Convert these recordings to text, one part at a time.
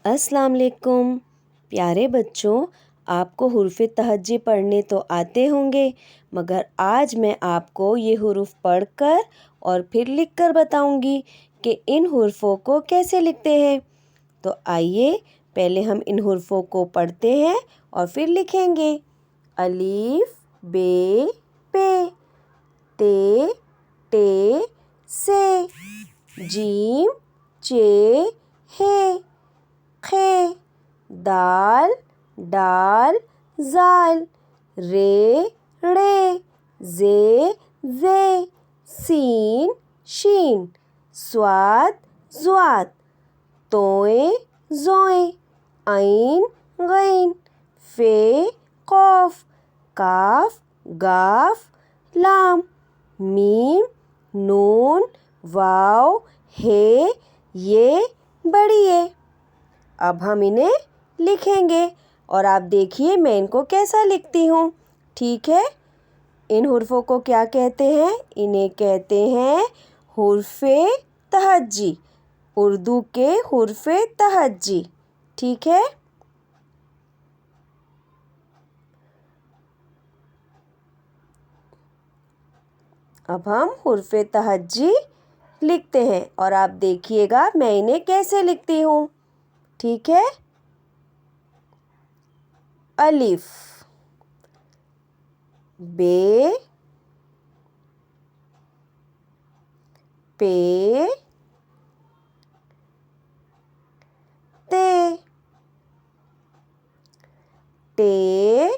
अस्सलाम वालेकुम प्यारे बच्चों, आपको हुरूफ तहज्जी पढ़ने तो आते होंगे, मगर आज मैं आपको ये हुरूफ पढ़कर और फिर लिखकर बताऊंगी कि इन हुरूफों को कैसे लिखते हैं। तो आइए पहले हम इन हुरूफों को पढ़ते हैं और फिर लिखेंगे। अलीफ बे पे, ते टे से, जीम चे हे, खे, दाल डाल जाल, रे ड़े, जे सीन शीन, स्वाद ज़्वाद, तोए ज़ोए, ऐन गैन, फे कौफ, काफ गाफ, लाम, मीम नून वाव हे ये बड़ी है। अब हम इन्हें लिखेंगे और आप देखिए मैं इनको कैसा लिखती हूँ। ठीक है, इन हुर्फों को क्या कहते हैं? इन्हें कहते हैं हुर्फे तहज्जी, उर्दू के हुर्फे तहज्जी। ठीक है, अब हम हुर्फे तहज्जी लिखते हैं और आप देखिएगा मैं इन्हें कैसे लिखती हूँ। ठीक है, अलिफ बे पे ते टे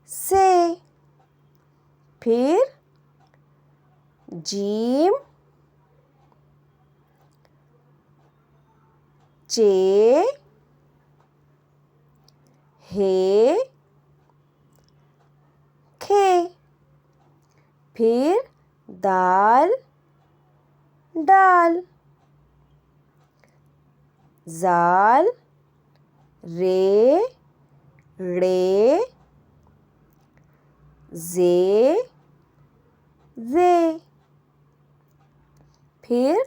से, फिर जीम चे हे खे, फिर दाल डाल, जाल रे ड़े, जे फिर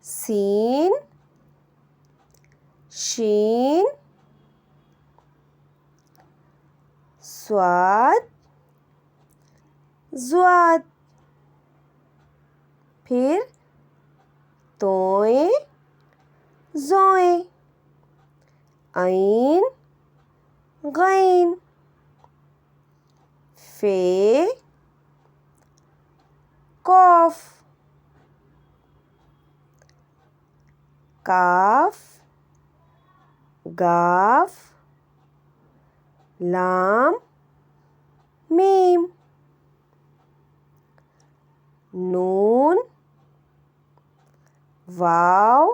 सीन शीन, स्वाद ज़्वाद, फिर तोए ज़ोए, ऐन गैन, फे कौफ, काफ गाफ, लाम मीम, नून वाव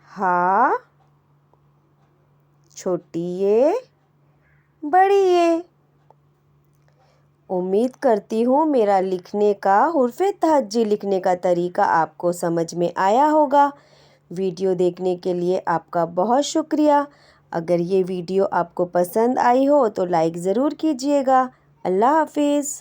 हा, छोटी ये बड़ी ये। उम्मीद करती हूँ मेरा लिखने का हुर्फे तहज्जी लिखने का तरीका आपको समझ में आया होगा। वीडियो देखने के लिए आपका बहुत शुक्रिया। अगर ये वीडियो आपको पसंद आई हो तो लाइक ज़रूर कीजिएगा। अल्लाह हाफिज़।